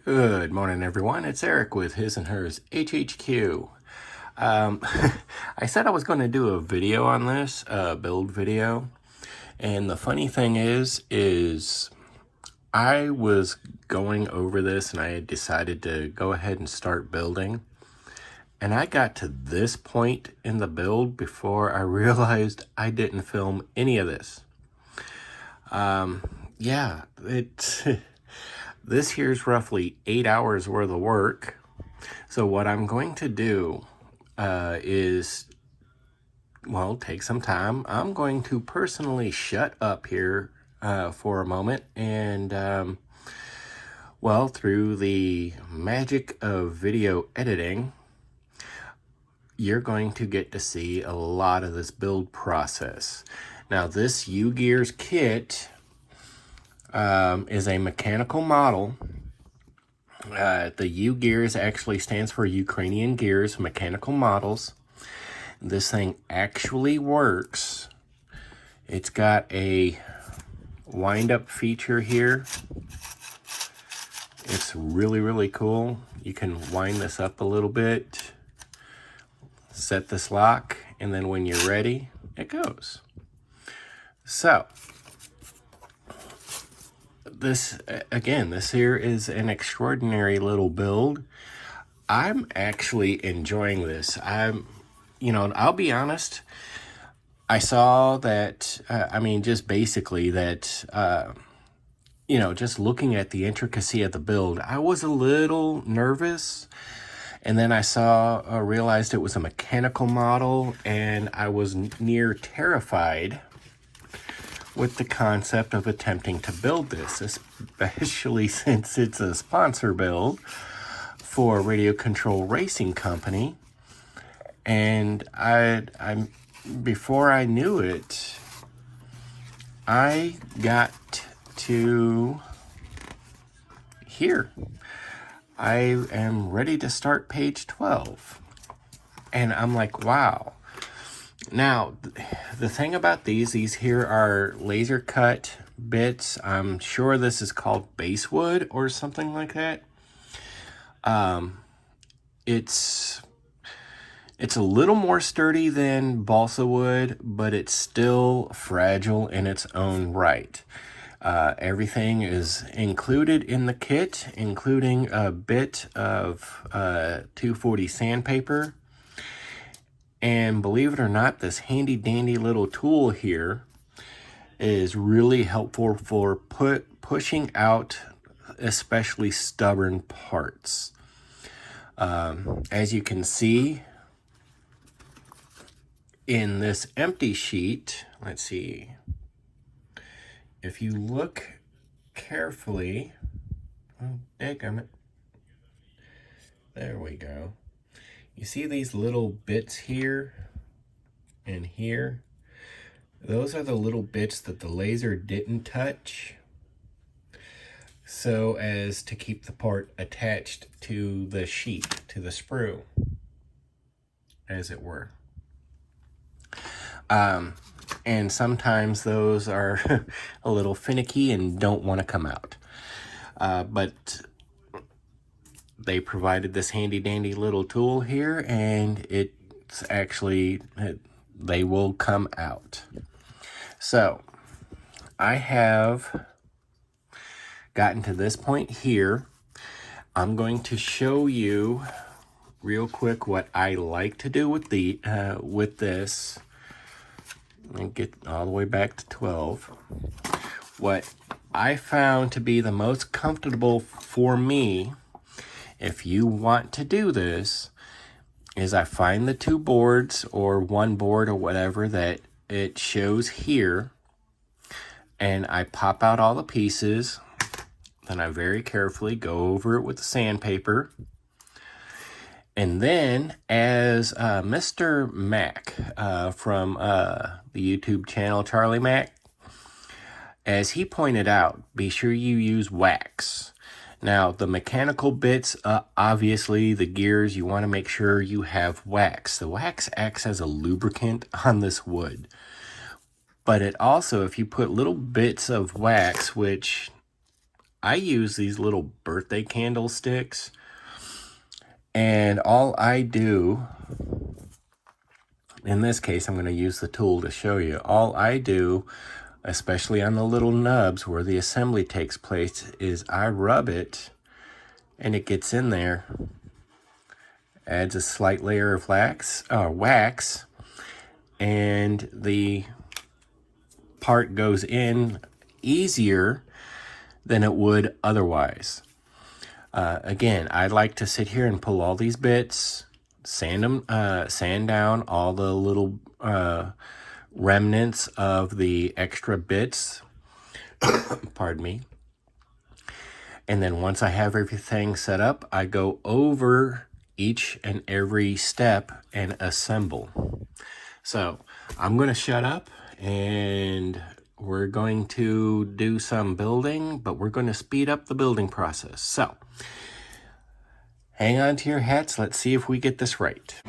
Good morning, everyone. It's Eric with His&Hers HHQ. I said I was going to do a video on this, build video. And the funny thing is I was going over this and I had decided to go ahead and start building. And I got to this point in the build before I realized I didn't film any of this. This here's roughly 8 hours worth of work. So what I'm going to do is, well, take some time. I'm going to personally shut up here for a moment and, well, through the magic of video editing, you're going to get to see a lot of this build process. Now, this UGEARS kit is a mechanical model. The UGEARS actually stands for Ukrainian Gears, Mechanical Models. This thing actually works. It's got a wind-up feature here. It's really, really cool. You can wind this up a little bit, set this lock, and then when you're ready, it goes. So, this here is an extraordinary little build. I'm actually enjoying this. I'll be honest, I saw that, just basically that, just looking at the intricacy of the build, I was a little nervous. And then I realized it was a mechanical model, and I was near terrified with the concept of attempting to build this, especially since it's a sponsor build for Radio Control Racing Company. And before I knew it, I got to here. I am ready to start page 12. And I'm like, wow. Now, the thing about these here are laser cut bits. I'm sure this is called basswood or something like that. It's a little more sturdy than balsa wood, but it's still fragile in its own right. Everything is included in the kit, including a bit of 240 sandpaper. And believe it or not, this handy dandy little tool here is really helpful for pushing out especially stubborn parts. As you can see in this empty sheet, let's see, if you look carefully, oh, dadgummit, there we go. You see these little bits here and here? Those are the little bits that the laser didn't touch, so as to keep the part attached to the sheet, to the sprue, as it were. And sometimes those are a little finicky and don't want to come out. But they provided this handy dandy little tool here, and it's actually, they will come out. So I have gotten to this point here. I'm going to show you real quick what I like to do with with this. And get all the way back to 12. What I found to be the most comfortable for me, if you want to do this, is I find the two boards or one board or whatever that it shows here, and I pop out all the pieces. Then I very carefully go over it with the sandpaper. And then, as Mr. Mac from the YouTube channel Charlie Mac, as he pointed out, be sure you use wax. Now, the mechanical bits, obviously, the gears, you want to make sure you have wax. The wax acts as a lubricant on this wood. But it also, if you put little bits of wax, which I use these little birthday candlesticks, and all I do, in this case, I'm going to use the tool to show you. All I do, especially on the little nubs where the assembly takes place, is I rub it and it gets in there, adds a slight layer of wax, and the part goes in easier than it would otherwise. Again, I like to sit here and pull all these bits, sand down all the little remnants of the extra bits, pardon me. And then once I have everything set up, I go over each and every step and assemble. So I'm going to shut up and we're going to do some building, but we're going to speed up the building process. So hang on to your hats. Let's see if we get this right.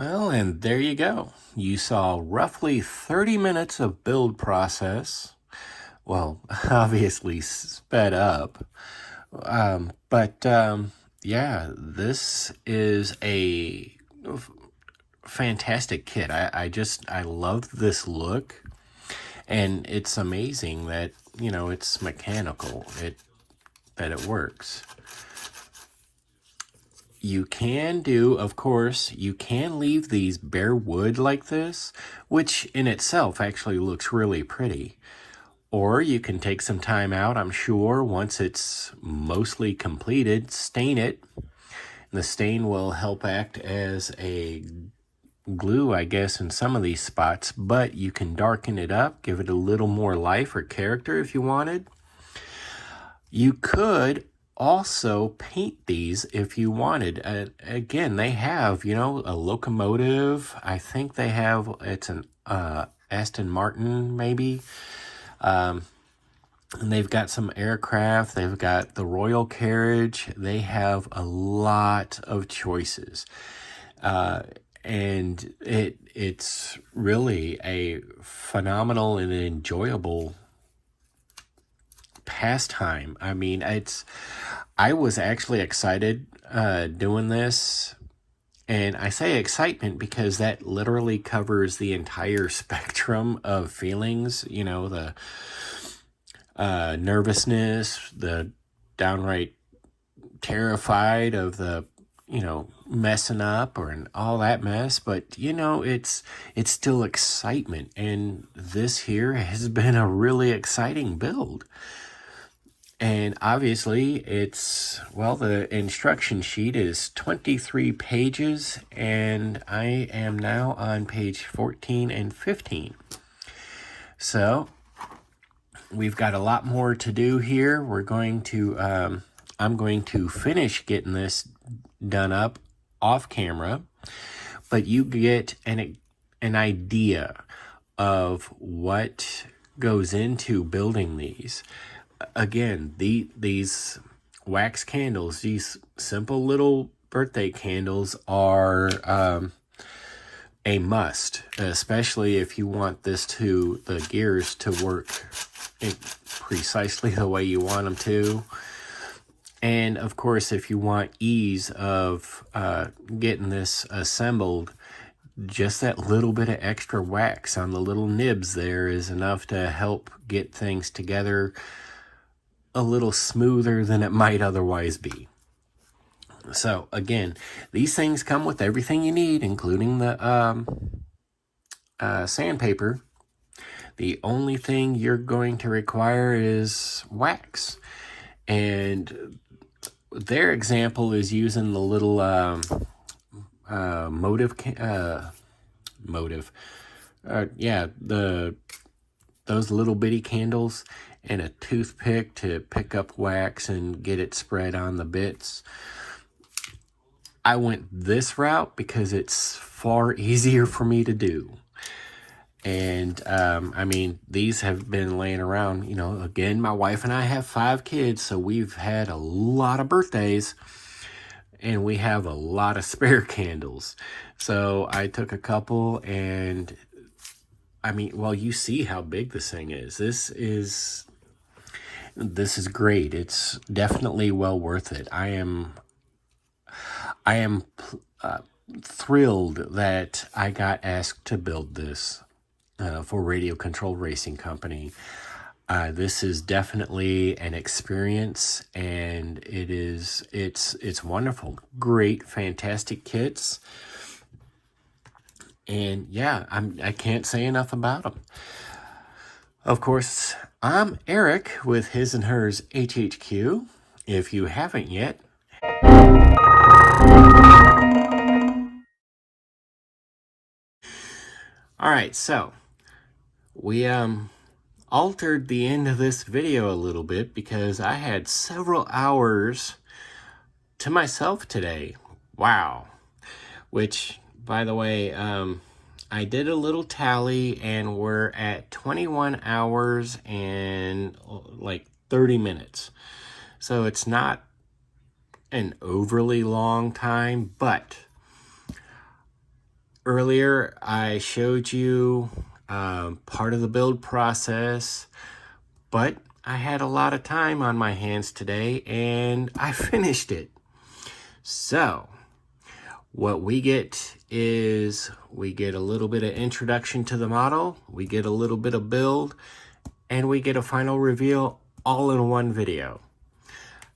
Well, and there you go. You saw roughly 30 minutes of build process. Well, obviously sped up. But yeah, this is a fantastic kit. I love this look, and it's amazing that, you know, it's mechanical, that it works. You can do, of course, you can leave these bare wood like this, which in itself actually looks really pretty. Or you can take some time out, I'm sure, once it's mostly completed, stain it. The stain will help act as a glue, I guess, in some of these spots, but you can darken it up, give it a little more life or character if you wanted. You could also paint these if you wanted. Again, they have, you know, a locomotive. I think they have, it's an Aston Martin, maybe. And they've got some aircraft. They've got the royal carriage. They have a lot of choices. And it's really a phenomenal and enjoyable pastime. I mean, I was actually excited doing this. And I say excitement because that literally covers the entire spectrum of feelings, you know, the nervousness, the downright terrified of the, you know, messing up or all that mess. But, you know, it's still excitement. And this here has been a really exciting build. And obviously it's, well, the instruction sheet is 23 pages, and I am now on page 14 and 15. So we've got a lot more to do here. We're going to, I'm going to finish getting this done up off camera, but you get an idea of what goes into building these. Again, these wax candles, these simple little birthday candles are a must, especially if you want the gears to work precisely the way you want them to. And of course, if you want ease of getting this assembled, just that little bit of extra wax on the little nibs there is enough to help get things together a little smoother than it might otherwise be. So again, these things come with everything you need, including the sandpaper. The only thing you're going to require is wax. And their example is using the little those little bitty candles and a toothpick to pick up wax and get it spread on the bits. I went this route because it's far easier for me to do. And I mean, these have been laying around, you know, again, my wife and I have 5 kids, so we've had a lot of birthdays and we have a lot of spare candles. So I took a couple, and I mean, well, you see how big this thing is. This is great. It's definitely well worth it. I am thrilled that I got asked to build this for Radio Control Racing Company. This is definitely an experience, and it's wonderful. Great, fantastic kits. And yeah, I can't say enough about them. Of course, I'm Eric with His&Hers HHQ. If you haven't yet, all right, so we altered the end of this video a little bit because I had several hours to myself today. Wow. Which, by the way, I did a little tally, and we're at 21 hours and like 30 minutes. So it's not an overly long time, but Earlier, I showed you part of the build process, but I had a lot of time on my hands today and I finished it. So what we get is we get a little bit of introduction to the model, we get a little bit of build, and we get a final reveal all in one video.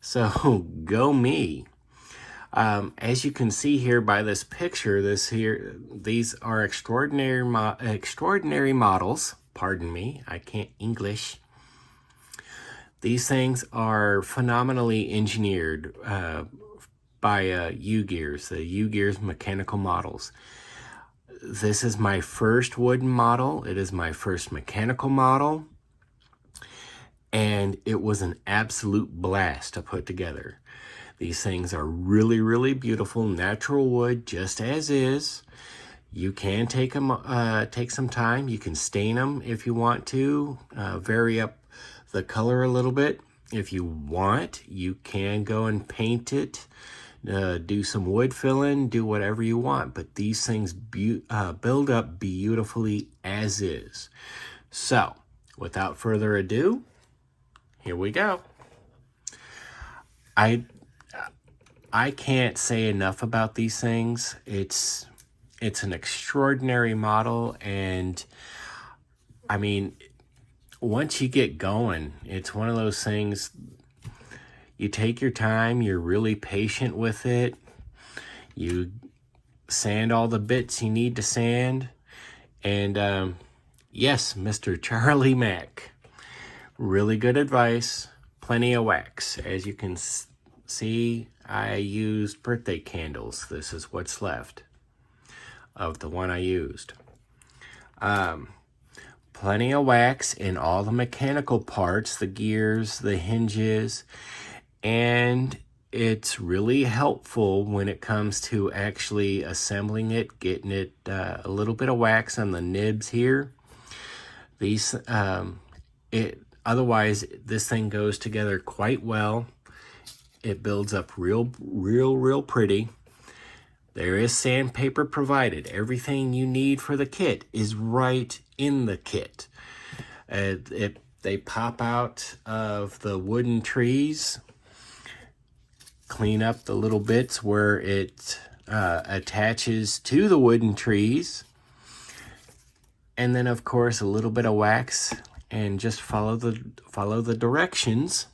So go me. As you can see here by this picture, these are extraordinary models. Pardon me, I can't English. These things are phenomenally engineered by UGEARS, the UGEARS mechanical models. This is my first wooden model. It is my first mechanical model. And it was an absolute blast to put together. These things are really, really beautiful, natural wood, just as is. You can take some time. You can stain them if you want to, vary up the color a little bit. If you want, you can go and paint it, do some wood filling, do whatever you want. But these things build up beautifully as is. So, without further ado, here we go. I can't say enough about these things. It's an extraordinary model, and I mean, once you get going, it's one of those things, you take your time, you're really patient with it, you sand all the bits you need to sand, and yes, Mr. Charlie Mack, really good advice, plenty of wax. As you can see, I used birthday candles. This is what's left of the one I used. Plenty of wax in all the mechanical parts, the gears, the hinges, and it's really helpful when it comes to actually assembling it, getting it a little bit of wax on the nibs here. Otherwise, this thing goes together quite well. It builds up real pretty. There is sandpaper provided. Everything you need for the kit is right in the kit. They pop out of the wooden trees. Clean up the little bits where it attaches to the wooden trees. And then, of course, a little bit of wax, and just follow the directions.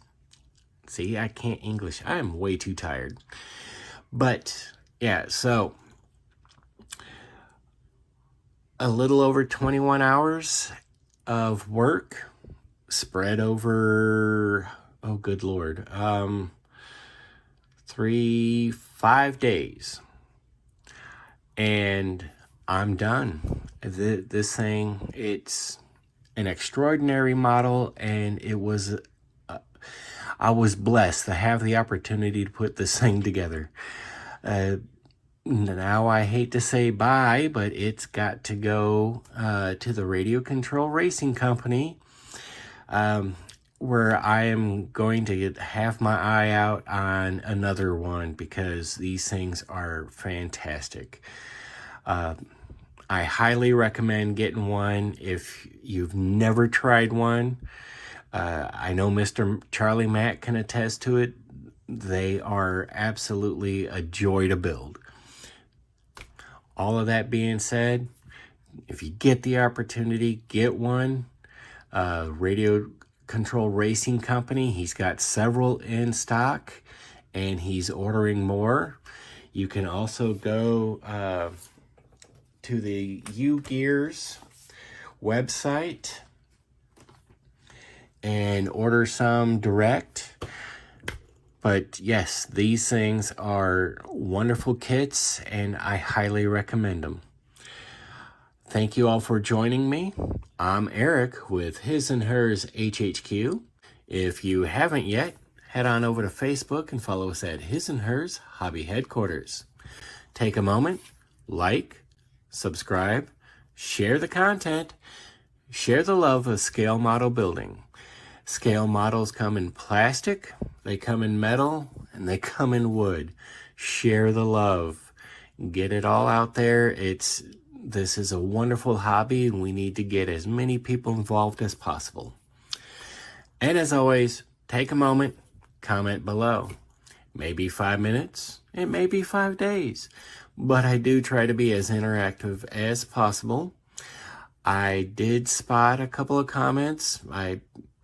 See, I can't English. I am way too tired. But yeah, so a little over 21 hours of work spread over, oh good Lord, 5 days. And I'm done. This thing, it's an extraordinary model, and it was I was blessed to have the opportunity to put this thing together. Now I hate to say bye, but it's got to go to the Radio Control Racing Company, where I am going to have my eye out on another one, because these things are fantastic. I highly recommend getting one if you've never tried one. I know Mr. Charlie Mack can attest to it. They are absolutely a joy to build. All of that being said, if you get the opportunity, get one. Radio Control Racing Company, he's got several in stock, and he's ordering more. You can also go to the UGEARS website and order some direct. But yes, these things are wonderful kits, and I highly recommend them. Thank you all for joining me. I'm Eric with His&Hers HHQ. If you haven't yet, head on over to Facebook and follow us at His&Hers Hobby Headquarters. Take a moment, like, subscribe, share the content, share the love of scale model building. Scale models come in plastic, they come in metal, and they come in wood. Share the love. Get it all out there. It's This is a wonderful hobby, and we need to get as many people involved as possible. And as always, take a moment, comment below. Maybe 5 minutes, it may be 5 days, but I do try to be as interactive as possible. I did spot a couple of comments. My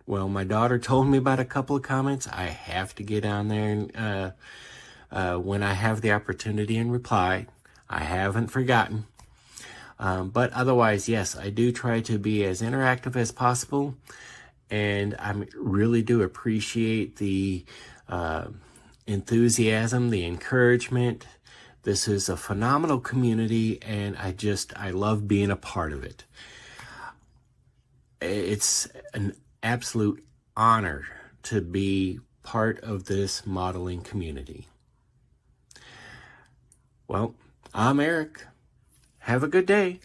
daughter told me about a couple of comments. I have to get on there and when I have the opportunity and reply. I haven't forgotten. But otherwise, yes, I do try to be as interactive as possible. And I really do appreciate the enthusiasm, the encouragement. This is a phenomenal community, and I love being a part of it. It's an absolute honor to be part of this modeling community. Well, I'm Eric. Have a good day.